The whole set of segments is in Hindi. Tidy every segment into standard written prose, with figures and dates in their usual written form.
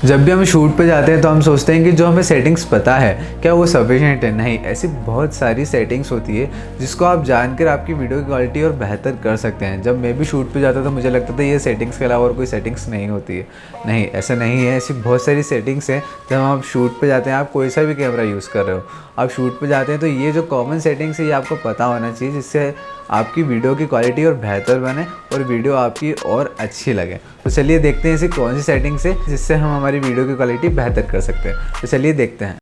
जब भी हम शूट पे जाते हैं तो हम सोचते हैं कि जो हमें सेटिंग्स पता है क्या वो सफिशिएंट है। नहीं, ऐसी बहुत सारी सेटिंग्स होती है जिसको आप जानकर आपकी वीडियो की क्वालिटी और बेहतर कर सकते हैं। जब मैं भी शूट पे जाता था मुझे लगता था ये सेटिंग्स के अलावा और कोई सेटिंग्स नहीं होती है। नहीं, ऐसा नहीं है। ऐसी बहुत सारी सेटिंग्स हैं। जब आप शूट पे जाते हैं, आप कोई सा भी कैमरा यूज़ कर रहे हो, आप शूट पे जाते हैं तो ये जो कॉमन सेटिंग्स है ये आपको पता होना चाहिए, जिससे आपकी वीडियो की क्वालिटी और बेहतर बने और वीडियो आपकी और अच्छी लगे। तो चलिए देखते हैं ऐसी कौन सी सेटिंग्स है जिससे हम हमारी वीडियो की क्वालिटी बेहतर कर सकते हैं। तो चलिए देखते हैं।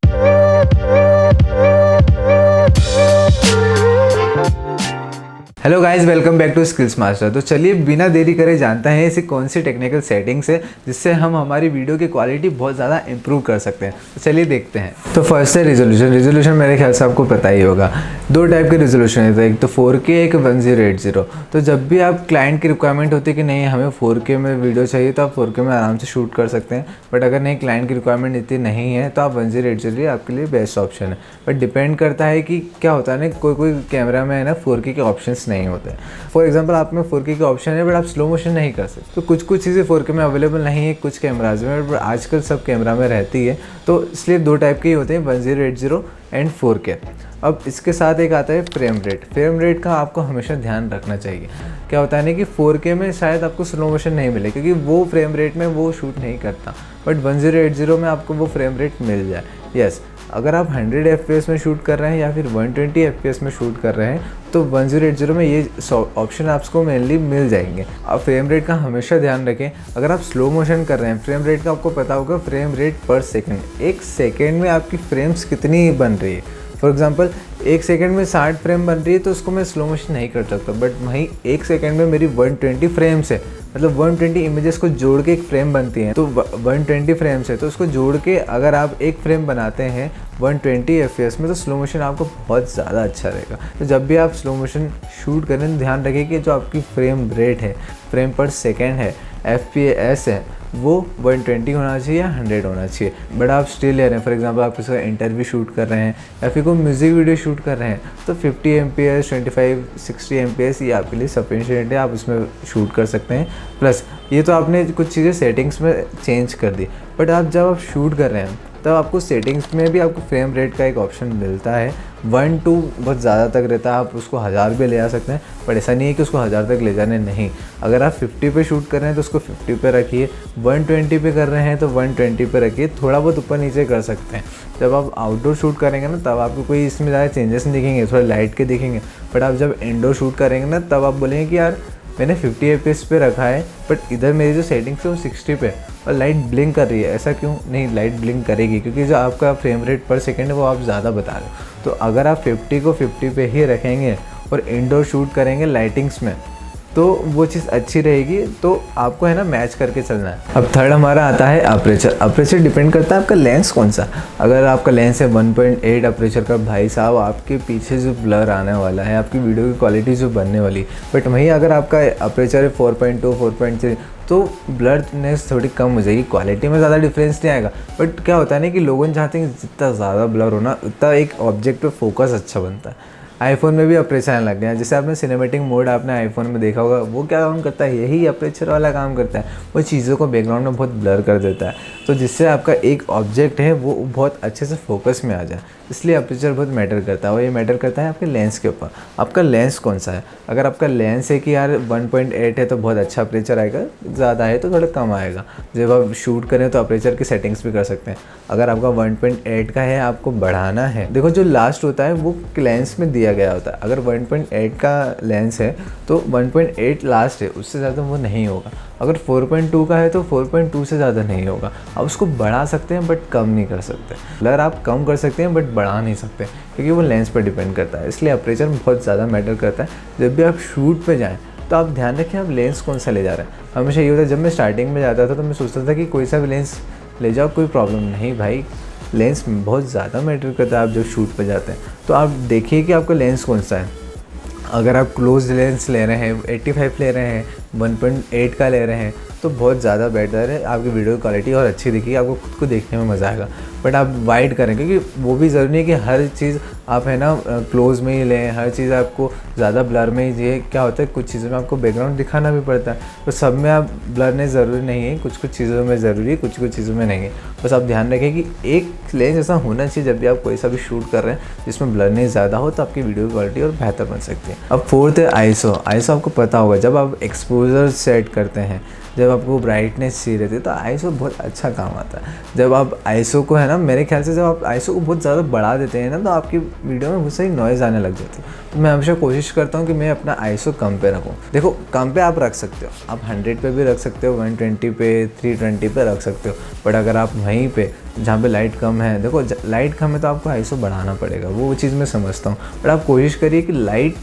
Hello guys, welcome back to skills master. तो चलिए बिना देरी करे जानते हैं ऐसी कौन सी टेक्निकल सेटिंग्स है जिससे हम हमारी वीडियो की क्वालिटी बहुत ज़्यादा इंप्रूव कर सकते हैं। तो चलिए देखते हैं। तो फर्स्ट है रिजोल्यूशन मेरे ख्याल से आपको पता ही होगा। दो टाइप के रिजोल्यूशन है, एक तो 4K, एक 1080। तो जब भी आप क्लाइंट की रिक्वायरमेंट होती है कि नहीं हमें 4K में वीडियो चाहिए तो आप 4K में आराम से शूट कर सकते हैं। बट अगर नहीं, क्लाइंट की रिक्वायरमेंट इतनी नहीं है तो आप 1080 आपके लिए बेस्ट ऑप्शन है। बट डिपेंड करता है कि क्या होता है ना, कोई कैमरा में है ना 4K के ऑप्शंस नहीं होते। फॉर एग्जांपल आप में 4K के ऑप्शन है बट आप स्लो मोशन नहीं कर सकते। तो कुछ चीज़ें 4K में अवेलेबल नहीं है कुछ कैमराज में, बट आजकल सब कैमरा में रहती है। तो इसलिए दो टाइप के ही होते हैं, 1080 एंड 4K। अब इसके साथ एक आता है फ्रेम रेट का आपको हमेशा ध्यान रखना चाहिए। क्या होता है ना कि 4K में शायद आपको स्लो मोशन नहीं मिले क्योंकि वो फ्रेम रेट में वो शूट नहीं करता, बट 1080 में आपको वो फ्रेम रेट मिल जाए। यस, अगर आप 100 FPS में शूट कर रहे हैं या फिर 120 FPS में शूट कर रहे हैं तो 1080 में ये ऑप्शन आपको मेनली मिल जाएंगे। आप फ्रेम रेट का हमेशा ध्यान रखें। अगर आप स्लो मोशन कर रहे हैं, फ्रेम रेट का आपको पता होगा, फ्रेम रेट पर सेकंड, एक सेकंड में आपकी फ्रेम्स कितनी बन रही है। फॉर एग्जांपल एक सेकंड में 60 फ्रेम बन रही है तो उसको मैं स्लो मोशन नहीं कर सकता, बट वहीं एक सेकंड में मेरी 120 फ्रेम्स है, मतलब 120 इमेजेस को जोड़ के एक फ्रेम बनती हैं। तो 120 फ्रेम्स है तो उसको जोड़ के अगर आप एक फ्रेम बनाते हैं 120 FPS में तो स्लो मोशन आपको बहुत ज़्यादा अच्छा रहेगा। तो जब भी आप स्लो मोशन शूट करें तो ध्यान रखें कि जो आपकी फ्रेम रेट है, फ्रेम पर सेकेंड है, FPS है, वो 120 होना चाहिए या 100 होना चाहिए। बट आप स्टिल ले रहे हैं, फॉर एग्जांपल आप किसी का इंटरव्यू शूट कर रहे हैं या फिर कोई म्यूज़िक वीडियो शूट कर रहे हैं तो 50 MPS, 25-60 MPS ये आपके लिए सफिशिएंट है, आप उसमें शूट कर सकते हैं। प्लस ये तो आपने कुछ चीज़ें सेटिंग्स में चेंज कर दी, बट आप जब आप शूट कर रहे हैं तब आपको सेटिंग्स में भी आपको फ्रेम रेट का एक ऑप्शन मिलता है। 1-2 बहुत ज़्यादा तक रहता है, आप उसको 1000 पे ले आ सकते हैं, बट ऐसा नहीं है कि उसको 1000 तक ले जाने नहीं। अगर आप 50 पे शूट कर रहे हैं तो उसको 50 पे रखिए, 120 पे कर रहे हैं तो 120 पे रखिए, थोड़ा बहुत ऊपर नीचे कर सकते हैं। जब आप आउटडोर शूट करेंगे ना तब आपको कोई इसमें ज़्यादा चेंजेस नहीं दिखेंगे, थोड़ा लाइट के दिखेंगे। बट आप जब इंडोर शूट करेंगे ना तब आप बोलेंगे कि यार मैंने 50 FPS पे रखा है बट इधर मेरी जो सेटिंग्स है वो 60 पे और लाइट ब्लिंक कर रही है, ऐसा क्यों? नहीं, लाइट ब्लिंक करेगी क्योंकि जो आपका फ्रेम रेट पर सेकंड है वो आप ज़्यादा बता रहे हो। तो अगर आप 50 को 50 पे ही रखेंगे और इंडोर शूट करेंगे लाइटिंग्स में तो वो चीज़ अच्छी रहेगी। तो आपको है ना मैच करके चलना है। अब थर्ड हमारा आता है अपर्चर डिपेंड करता है आपका लेंस कौन सा। अगर आपका लेंस है 1.8 अपर्चर का, भाई साहब आपके पीछे जो ब्लर आने वाला है, आपकी वीडियो की क्वालिटी जो बनने वाली, बट वहीं अगर आपका अपर्चर है 4.2, 4.3 तो ब्लरनेस थोड़ी कम हो जाएगी, क्वालिटी में ज़्यादा डिफरेंस नहीं आएगा। बट क्या होता है ना कि लोग चाहते हैं जितना ज़्यादा ब्लर होना उतना एक ऑब्जेक्ट पे फोकस अच्छा बनता है। आईफोन में भी अपर्चर आने लग गया है, जैसे आपने सिनेमैटिक मोड आपने आईफोन में देखा होगा, वो क्या काम करता है, यही अपर्चर वाला काम करता है। वो चीज़ों को बैकग्राउंड में बहुत ब्लर कर देता है, तो जिससे आपका एक ऑब्जेक्ट है वो बहुत अच्छे से फोकस में आ जाए। इसलिए अपर्चर बहुत मैटर करता है और ये मैटर करता है आपके लेंस के ऊपर। आपका लेंस कौन सा है। अगर आपका लेंस है कि यार 1.8 है तो बहुत अच्छा अपर्चर आएगा, ज़्यादा है तो थोड़ा कम आएगा। जब आप शूट करें तो अपर्चर की सेटिंग्स भी कर सकते हैं। अगर आपका 1.8 का है, आपको बढ़ाना है, देखो जो लास्ट होता है वो लेंस में दिया गया होता है। अगर 1.8 का लेंस है तो 1.8 लास्ट है, उससे ज़्यादा वो नहीं होगा। अगर 4.2 का है तो 4.2 से ज़्यादा नहीं होगा। आप उसको बढ़ा सकते हैं बट कम नहीं कर सकते। ब्लर आप कम कर सकते हैं बट बढ़ा नहीं सकते क्योंकि वो लेंस पर डिपेंड करता है। इसलिए अपर्चर बहुत ज़्यादा मैटर करता है। जब भी आप शूट पे जाएं तो आप ध्यान रखें आप लेंस कौन सा ले जा रहे हैं। हमेशा ये होता है, जब मैं स्टार्टिंग में जाता था तो मैं सोचता था कि कोई सा भी लेंस ले जाओ कोई प्रॉब्लम नहीं, भाई लेंस बहुत ज़्यादा मैटर करता है। आप जब शूट पे जाते हैं तो आप देखिए कि आपका लेंस कौन सा है। अगर आप क्लोज लेंस ले रहे हैं, 85 ले रहे हैं, 1.8 का ले रहे हैं तो बहुत ज़्यादा बेटर है, आपकी वीडियो की क्वालिटी और अच्छी दिखेगी, आपको खुद को देखने में मज़ा आएगा। बट आप वाइड करें, क्योंकि वो भी ज़रूरी नहीं है कि हर चीज़ आप है ना क्लोज़ में ही लें, हर चीज़ आपको ज़्यादा ब्लर में ही चाहिए। क्या होता है कुछ चीज़ों में आपको बैकग्राउंड दिखाना भी पड़ता है, तो सब में आप ब्लरनेस ज़रूरी नहीं है, कुछ कुछ चीज़ों में ज़रूरी है, कुछ कुछ चीज़ों में नहीं है। बस आप ध्यान रखें कि एक लेंस ऐसा होना चाहिए जब भी आप कोई सा भी शूट कर रहे हैं जिसमें ब्लरनेस ज़्यादा हो, तो आपकी वीडियो की क्वालिटी और बेहतर बन सकती है। अब फोर्थ है आईएसओ। आईएसओ आपको पता होगा, जब आप एक्सपोजर सेट करते हैं, जब आपको ब्राइटनेस चाहिए रहती है तो आईएसओ बहुत अच्छा काम आता है। जब आप आईएसओ को है ना, मेरे ख्याल से जब आप आईएसओ को बहुत ज़्यादा बढ़ा देते हैं ना, तो आपकी वीडियो में बहुत सारी नॉइज़ आने लग जाती है। तो मैं हमेशा कोशिश करता हूँ कि मैं अपना आईएसओ कम पे रखूँ। देखो कम पे आप रख सकते हो, आप 100 पे भी रख सकते हो, 120 पे, 320 पे रख सकते हो। बट अगर आप वहीं पे जहाँ पे लाइट कम है, देखो लाइट कम है तो आपको आईएसओ बढ़ाना पड़ेगा, वो चीज़ मैं समझता हूँ। बट आप कोशिश करिए कि लाइट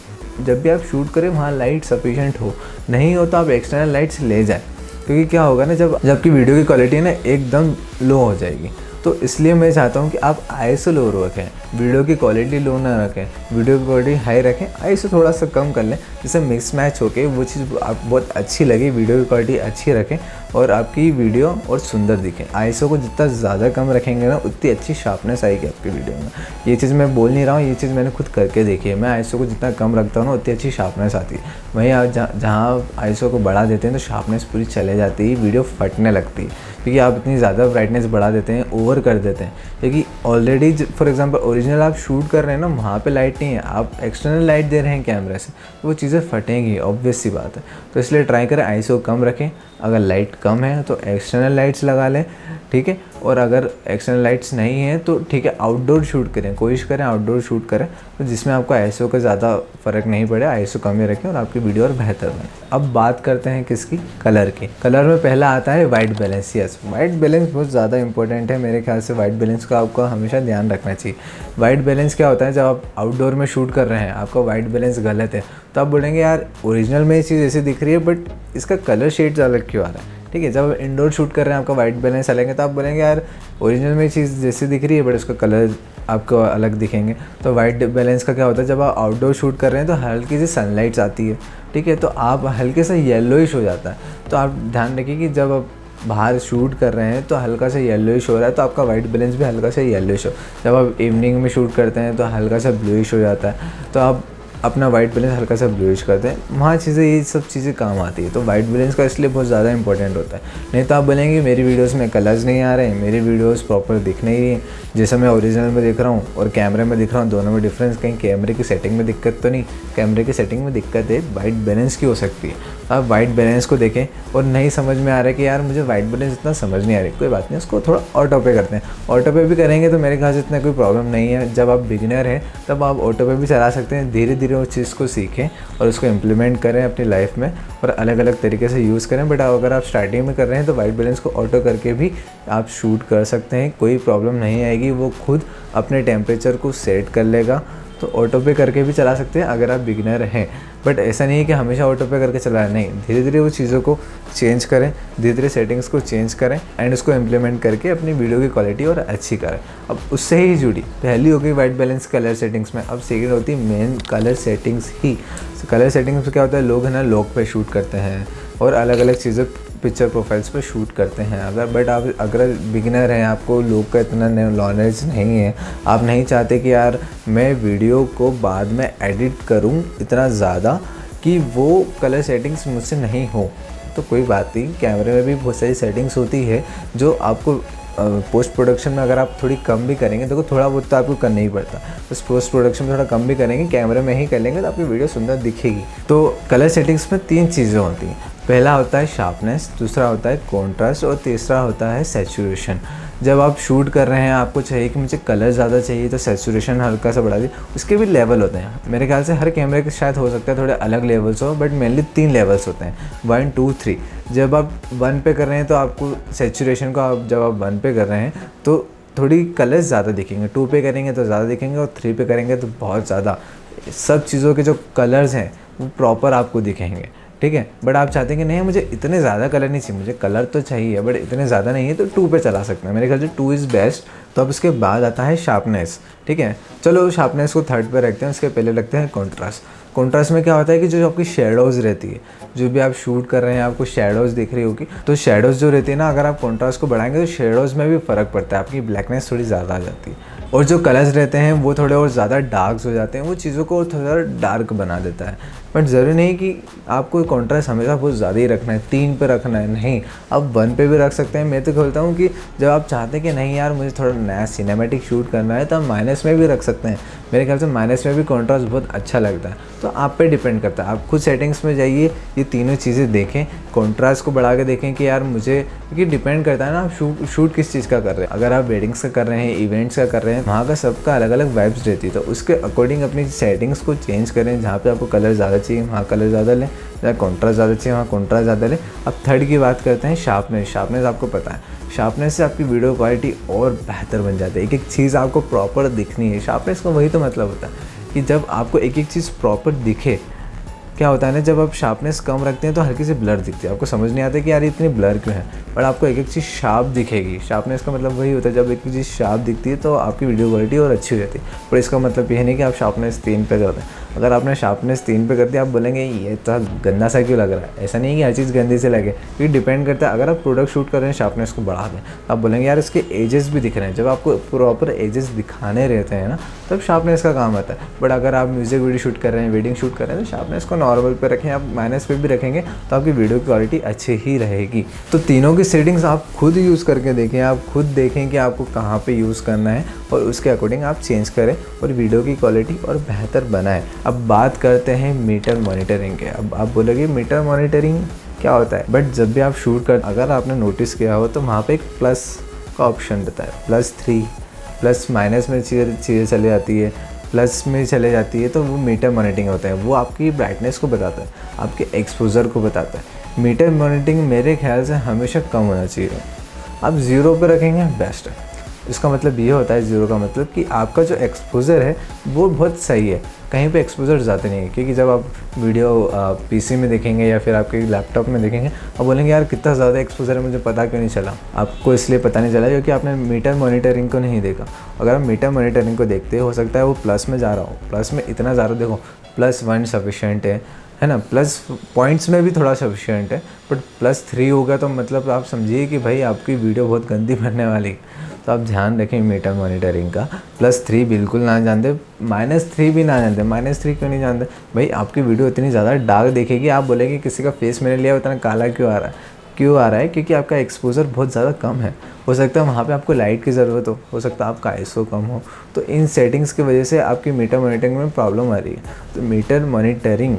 जब भी आप शूट करें वहाँ लाइट सफिशिएंट हो, नहीं हो तो आप एक्सटर्नल लाइट्स ले जाएं। क्योंकि क्या होगा ना, जब आपकी वीडियो की क्वालिटी ना एकदम लो हो जाएगी, तो इसलिए मैं चाहता हूँ कि आप आईएसओ लो रखें, वीडियो की क्वालिटी लो ना रखें, वीडियो की क्वालिटी हाई रखें, आईएसओ थोड़ा सा कम कर लें, जिससे मिक्स मैच होके वो चीज़ आप बहुत अच्छी लगे, वीडियो की क्वालिटी अच्छी रखें और आपकी वीडियो और सुंदर दिखे। आईएसओ को जितना ज़्यादा कम रखेंगे ना, उतनी अच्छी शार्पनेस आएगी आपकी वीडियो में। ये चीज़ मैं बोल नहीं रहा हूँ, ये चीज़ मैंने खुद करके देखी है। मैं आईएसओ को जितना कम रखता हूँ ना, उतनी अच्छी शार्पनेस आती है। वहीं आप जहाँ आईएसओ को बढ़ा देते हैं तो शार्पनेस पूरी चले जाती है, वीडियो फटने लगती है, क्योंकि आप इतनी ज़्यादा ब्राइटनेस बढ़ा देते हैं, ओवर कर देते हैं। क्योंकि ऑलरेडी फॉर एग्जांपल ओरिजिनल आप शूट कर रहे हैं ना, वहाँ पे लाइट नहीं है, आप एक्सटर्नल लाइट दे रहे हैं कैमरे से, तो वो चीज़ें फटेंगी, ऑब्वियस सी बात है। तो इसलिए ट्राई करें आईएसओ कम रखें। अगर लाइट कम है तो एक्सटर्नल लाइट्स लगा लें, ठीक है। और अगर एक्सटर्नल लाइट्स नहीं है तो ठीक है, आउटडोर शूट करें, कोशिश करें आउटडोर शूट करें, तो जिसमें आपको आईएसओ का ज़्यादा फ़र्क नहीं पड़े, आईएसओ कम ही रखें और आपकी वीडियो और बेहतर बने। अब बात करते हैं किसकी, कलर की। कलर में पहला आता है white balance. Yes, white balance बहुत ज़्यादा इंपॉर्टेंट है मेरे ख्याल से। वाइट बैलेंस का आपको हमेशा ध्यान रखना चाहिए। वाइट बैलेंस क्या होता है, जब आप आउटडोर में शूट कर रहे हैं, आपका वाइट बैलेंस गलत है, तो आप बोलेंगे यार ओरिजिनल में ये चीज़ ऐसी दिख रही है बट इसका कलर शेड्स अलग क्यों आ रहा है, ठीक है। जब आप इंडोर शूट कर रहे हैं, आपका वाइट बैलेंस अलग है, तो आप बोलेंगे यार ओरिजिनल में चीज़ जैसी दिख रही है बट उसका कलर आपको अलग दिखेंगे। तो वाइट बैलेंस का क्या होता है, जब आप आउटडोर शूट कर रहे हैं तो हल्की सी सनलाइट्स आती है, ठीक है, तो आप हल्के सा येलोइश हो जाता है। तो आप ध्यान रखिए कि जब आप बाहर शूट कर रहे हैं तो हल्का सा येलोइश हो रहा है, तो आपका वाइट बैलेंस भी हल्का सा येलोइश हो। जब आप इवनिंग में शूट करते हैं तो हल्का सा ब्लूइश हो जाता है, तो आप अपना वाइट बैलेंस हल्का सा ब्लूइश करते हैं, वहाँ चीज़ें ये सब चीज़ें काम आती है। तो वाइट बैलेंस का इसलिए बहुत ज़्यादा इंपॉर्टेंट होता है। नहीं तो आप बोलेंगे मेरी वीडियोस में कलर्स नहीं आ रहे हैं, मेरी वीडियोस प्रॉपर दिख नहीं रही हैं, जैसे मैं ओरिजिनल में दिख रहा हूँ और कैमरे में दिख रहा हूँ, दोनों में डिफरेंस, कहीं कैमरे की सेटिंग में दिक्कत तो नहीं। कैमरे की सेटिंग में दिक्कत है, वाइट बैलेंस की हो सकती है। आप वाइट बैलेंस को देखें और नहीं समझ में आ रहा है कि यार मुझे वाइट बैलेंस इतना समझ नहीं आ रही, कोई बात नहीं, उसको थोड़ा ऑटो पे करते हैं। ऑटो पे भी करेंगे तो मेरे ख्याल से इतना कोई प्रॉब्लम नहीं है। जब आप बिगिनर हैं तब आप ऑटो पे भी चला सकते हैं। धीरे धीरे उस चीज़ को सीखें और उसको इम्प्लीमेंट करें अपनी लाइफ में और अलग अलग तरीके से यूज़ करें। बट अगर आप स्टार्टिंग में कर रहे हैं तो वाइट बैलेंस को ऑटो करके भी आप शूट कर सकते हैं, कोई प्रॉब्लम नहीं आएगी। वो खुद अपने टेम्परेचर को सेट कर लेगा, तो ऑटो पे करके भी चला सकते हैं अगर आप बिगिनर हैं। बट ऐसा नहीं है कि हमेशा ऑटो पे करके चलाएं, नहीं, धीरे धीरे वो चीज़ों को चेंज करें, धीरे धीरे सेटिंग्स को चेंज करें एंड उसको इम्प्लीमेंट करके अपनी वीडियो की क्वालिटी और अच्छी करें। अब उससे ही जुड़ी पहली हो गई वाइट बैलेंस कलर सेटिंग्स में, अब सेकंड होती है मेन कलर सेटिंग्स ही। कलर सेटिंग्स में क्या होता है, लोग है ना लॉक पे शूट करते हैं और अलग अलग चीज़ें पिक्चर प्रोफाइल्स पे शूट करते हैं। बट आप अगर बिगिनर हैं, आपको लोग का इतना नॉलेज नहीं है, आप नहीं चाहते कि यार मैं वीडियो को बाद में एडिट करूं इतना ज़्यादा कि वो कलर सेटिंग्स मुझसे नहीं हो, तो कोई बात नहीं, कैमरे में भी बहुत सारी सेटिंग्स होती है जो आपको पोस्ट प्रोडक्शन में अगर आप थोड़ी कम भी करेंगे, देखो थोड़ा बहुत तो आपको करना ही पड़ता है, बस पोस्ट प्रोडक्शन में थोड़ा कम भी करेंगे, कैमरे में ही कर लेंगे तो आपकी वीडियो सुंदर दिखेगी। तो कलर सेटिंग्स में 3 चीज़ें होती हैं। पहला होता है शार्पनेस, दूसरा होता है कॉन्ट्रास्ट और तीसरा होता है सैचुरेशन। जब आप शूट कर रहे हैं, आपको चाहिए कि मुझे कलर ज़्यादा चाहिए तो सैचुरेशन हल्का सा बढ़ा दीजिए। उसके भी लेवल होते हैं, मेरे ख्याल से हर कैमरे के शायद हो सकता है थोड़े अलग लेवल्स हो, बट मेनली 3 लेवल्स होते हैं, 1, 2, 3। जब आप 1 पे कर रहे हैं तो आपको सैचुरेशन को जब आप 1 पे कर रहे हैं तो थोड़ी कलर्स ज़्यादा दिखेंगे, 2 पे करेंगे तो ज़्यादा दिखेंगे और 3 पे करेंगे तो बहुत ज़्यादा। सब चीज़ों के जो कलर्स हैं वो प्रॉपर आपको दिखेंगे, ठीक है। बट आप चाहते हैं कि नहीं मुझे इतने ज़्यादा कलर नहीं चाहिए, मुझे कलर तो चाहिए बट इतने ज़्यादा नहीं है, तो 2 पे चला सकते हैं। मेरे ख्याल से 2 इज़ बेस्ट। तो अब उसके बाद आता है शार्पनेस, ठीक है। चलो शार्पनेस को 3rd पे रखते हैं, उसके पहले लगते हैं कॉन्ट्रास्ट। कॉन्ट्रास्ट में क्या होता है कि जो आपकी शेडोज़ रहती है, जो भी आप शूट कर रहे हैं आपको शेडोज़ दिख रही होगी, तो शेडोज़ जो रहती है ना, अगर आप कॉन्ट्रास्ट को बढ़ाएंगे तो शेडोज़ में भी फ़र्क पड़ता है, आपकी ब्लैकनेस थोड़ी ज़्यादा आ जाती है। और जो कलर्स रहते हैं वो थोड़े और ज़्यादा डार्क हो जाते हैं, वो चीज़ों को और थोड़ा डार्क बना देता है। बट ज़रूरी नहीं कि आपको कॉन्ट्रास्ट हमेशा बहुत ज़्यादा ही रखना है, 3 पे रखना है, नहीं, आप 1 पे भी रख सकते हैं। मैं तो बोलता हूँ कि जब आप चाहते हैं कि नहीं यार मुझे थोड़ा नया सिनेमैटिक शूट करना है, तो आप माइनस में भी रख सकते हैं। मेरे ख्याल से माइनस में भी कॉन्ट्रास्ट बहुत अच्छा लगता है। तो आप पे डिपेंड करता है, आप खुद सेटिंग्स में जाइए, ये तीनों चीज़ें देखें, कॉन्ट्रास्ट को बढ़ा के देखें कि यार मुझे, क्योंकि डिपेंड करता है ना आप शूट किस चीज़ का कर रहे हैं। अगर आप वेडिंग्स का कर रहे हैं, इवेंट्स का कर रहे हैं, वहाँ का सबका अलग अलग वाइब्स रहती है, तो उसके अकॉर्डिंग अपनी सेटिंग्स को चेंज करें। जहाँ पे आपको कलर ज़्यादा चाहिए वहाँ कलर ज़्यादा लें, जहाँ कॉन्ट्रास्ट ज़्यादा चाहिए वहाँ कॉन्ट्रास्ट ज़्यादा लें। अब 3rd की बात करते हैं शार्पनेस। शार्पनेस आपको पता है, शार्पनेस से आपकी वीडियो क्वालिटी और बेहतर बन जाती है। एक एक चीज़ आपको प्रॉपर दिखनी है, शार्पनेस का वही तो मतलब होता है कि जब आपको एक एक चीज़ प्रॉपर दिखे। क्या होता है ना, जब आप शार्पनेस कम रखते हैं तो हल्की सी ब्लर दिखती है, आपको समझ नहीं आता कि यार इतनी ब्लर क्यों है, बट आपको एक एक चीज़ शार्प दिखेगी। शार्पनेस का मतलब वही होता है, जब एक एक चीज़ शार्प दिखती है तो आपकी वीडियो क्वालिटी और अच्छी हो जाती है। पर इसका मतलब ये नहीं कि आप शार्पनेस 3 पे कर दें। अगर आपने शार्पनेस 3 पे कर दिया, आप बोलेंगे ये तो गंदा सा क्यों लग रहा है। ऐसा नहीं है कि हर चीज़ गंदी से लगे, क्योंकि डिपेंड करता है। अगर आप प्रोडक्ट शूट कर रहे हैं शार्पनेस को बढ़ा दें, आप बोलेंगे यार इसके एजेस भी दिख रहे हैं। जब आपको प्रॉपर एजेस दिखाने रहते हैं ना, तब शार्पनेस का काम आता है। बट अगर आप म्यूज़िक वीडियो शूट कर रहे हैं, वेडिंग शूट कर रहे हैं, तो शार्पनेस को नॉर्मल पे रखें। आप माइनस पे भी रखेंगे तो आपकी वीडियो की क्वालिटी अच्छी ही रहेगी। तो तीनों की सेटिंग्स आप खुद यूज़ करके देखें, आप खुद देखें कि आपको कहाँ पे यूज़ करना है, और उसके अकॉर्डिंग आप चेंज करें और वीडियो की क्वालिटी और बेहतर बनाएं। अब बात करते हैं मीटर मॉनिटरिंग के। अब आप बोलोगे मीटर मॉनिटरिंग क्या होता है, बट जब भी आप शूट कर, अगर आपने नोटिस किया हो तो वहाँ पे एक प्लस का ऑप्शन रहता है, +3, प्लस माइनस में चीज़ें चली जाती है, प्लस में चले जाती है, तो वो मीटर मॉनिटरिंग होता है। वो आपकी ब्राइटनेस को बताता है, आपके एक्सपोजर को बताता है। मीटर मॉनिटरिंग मेरे ख्याल से हमेशा कम होना चाहिए। आप 0 पे रखेंगे बेस्ट है। इसका मतलब ये होता है, 0 का मतलब कि आपका जो एक्सपोजर है वो बहुत सही है, कहीं पे एक्सपोजर ज़्यादा नहीं है। क्योंकि जब आप वीडियो पीसी में देखेंगे या फिर आपके लैपटॉप में देखेंगे, आप बोलेंगे यार कितना ज़्यादा एक्सपोजर है, मुझे पता क्यों नहीं चला। आपको इसलिए पता नहीं चला क्योंकि आपने मीटर मॉनिटरिंग को नहीं देखा। अगर आप मीटर मॉनिटरिंग को देखते हो सकता है वो प्लस में जा रहा हो, प्लस में इतना ज़्यादा देखो, +1 सफिशेंट है ना, प्लस पॉइंट्स में भी थोड़ा सफिशिएंट है, बट +3 होगा तो मतलब आप समझिए कि भाई आपकी वीडियो बहुत गंदी बनने वाली है। तो आप ध्यान रखें मीटर मॉनिटरिंग का। +3 बिल्कुल ना जानते, -3 भी ना जानते। -3 क्यों नहीं जानते भाई, आपकी वीडियो इतनी ज़्यादा डार्क देखेगी, आप बोलेंगे किसी का फेस मैंने लिया इतना काला क्यों आ रहा है, क्योंकि आपका एक्सपोजर बहुत ज़्यादा कम है। हो सकता है वहाँ पे आपको लाइट की ज़रूरत हो सकता है आपका ISO कम हो, तो इन सेटिंग्स की वजह से आपकी मीटर मॉनिटरिंग में प्रॉब्लम आ रही है। तो मीटर मॉनिटरिंग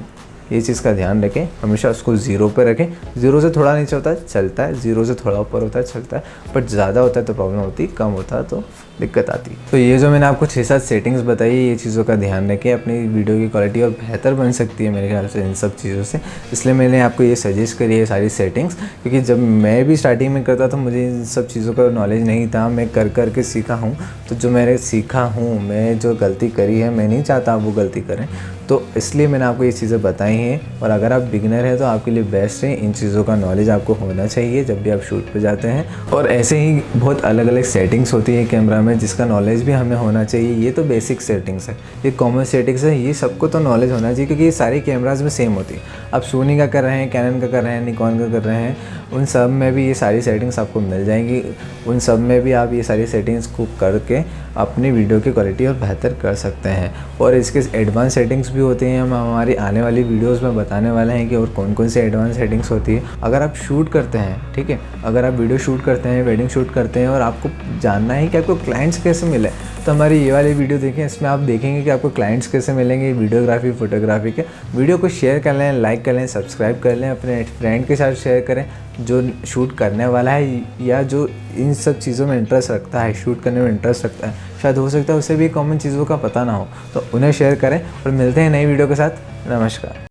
ये चीज़ का ध्यान रखें, हमेशा उसको 0 पे रखें। 0 से थोड़ा नीचे होता है चलता है, 0 से थोड़ा ऊपर होता है चलता है, बट ज़्यादा होता है तो प्रॉब्लम होती है, कम होता है तो दिक्कत आती है। तो ये जो मैंने आपको 6-7 सेटिंग्स बताई, ये चीज़ों का ध्यान रखें, अपनी वीडियो की क्वालिटी और बेहतर बन सकती है मेरे ख्याल से इन सब चीज़ों से। इसलिए मैंने आपको ये सजेस्ट करी है सारी सेटिंग्स, क्योंकि जब मैं भी स्टार्टिंग में करता था मुझे इन सब चीज़ों का नॉलेज नहीं था, मैं कर के सीखा हूँ। तो जो मैंने सीखा हूँ, मैं जो गलती करी है, मैं नहीं चाहता आप वो गलती करें, तो इसलिए मैंने आपको ये चीज़ें बताई हैं। और अगर आप बिगिनर हैं तो आपके लिए बेस्ट है, इन चीज़ों का नॉलेज आपको होना चाहिए जब भी आप शूट पे जाते हैं। और ऐसे ही बहुत अलग अलग सेटिंग्स होती है कैमरा में, जिसका नॉलेज भी हमें होना चाहिए। ये तो बेसिक सेटिंग्स है, ये कॉमन सेटिंग्स है, ये सबको तो नॉलेज होना चाहिए, क्योंकि ये सारी कैमराज में सेम होती है। आप सोनी का कर रहे हैं, कैनन का कर रहे हैं, निकॉन का कर रहे हैं, उन सब में भी ये सारी सेटिंग्स आपको मिल जाएंगी। उन सब में भी आप ये सारी सेटिंग्स को करके अपनी वीडियो की क्वालिटी और बेहतर कर सकते हैं। और इसके एडवांस सेटिंग्स भी होती हैं, हम हमारी आने वाली वीडियोस में बताने वाले हैं कि और कौन कौन सी एडवांस सेटिंग्स होती है। अगर आप शूट करते हैं, ठीक है, अगर आप वीडियो शूट करते हैं, वेडिंग शूट करते हैं, और आपको जानना है कि आपको क्लाइंट्स कैसे मिले, तो हमारी ये वाली वीडियो देखें। इसमें आप देखेंगे कि आपको क्लाइंट्स कैसे मिलेंगे वीडियोग्राफी फोटोग्राफी के। वीडियो को शेयर कर लें, लाइक कर लें, सब्सक्राइब कर लें, अपने फ्रेंड के साथ शेयर करें जो शूट करने वाला है या जो इन सब चीज़ों में इंटरेस्ट रखता है, शूट करने में इंटरेस्ट रखता है। शायद हो सकता है उसे भी कॉमन चीज़ों का पता ना हो, तो उन्हें शेयर करें। और मिलते हैं नई वीडियो के साथ। नमस्कार।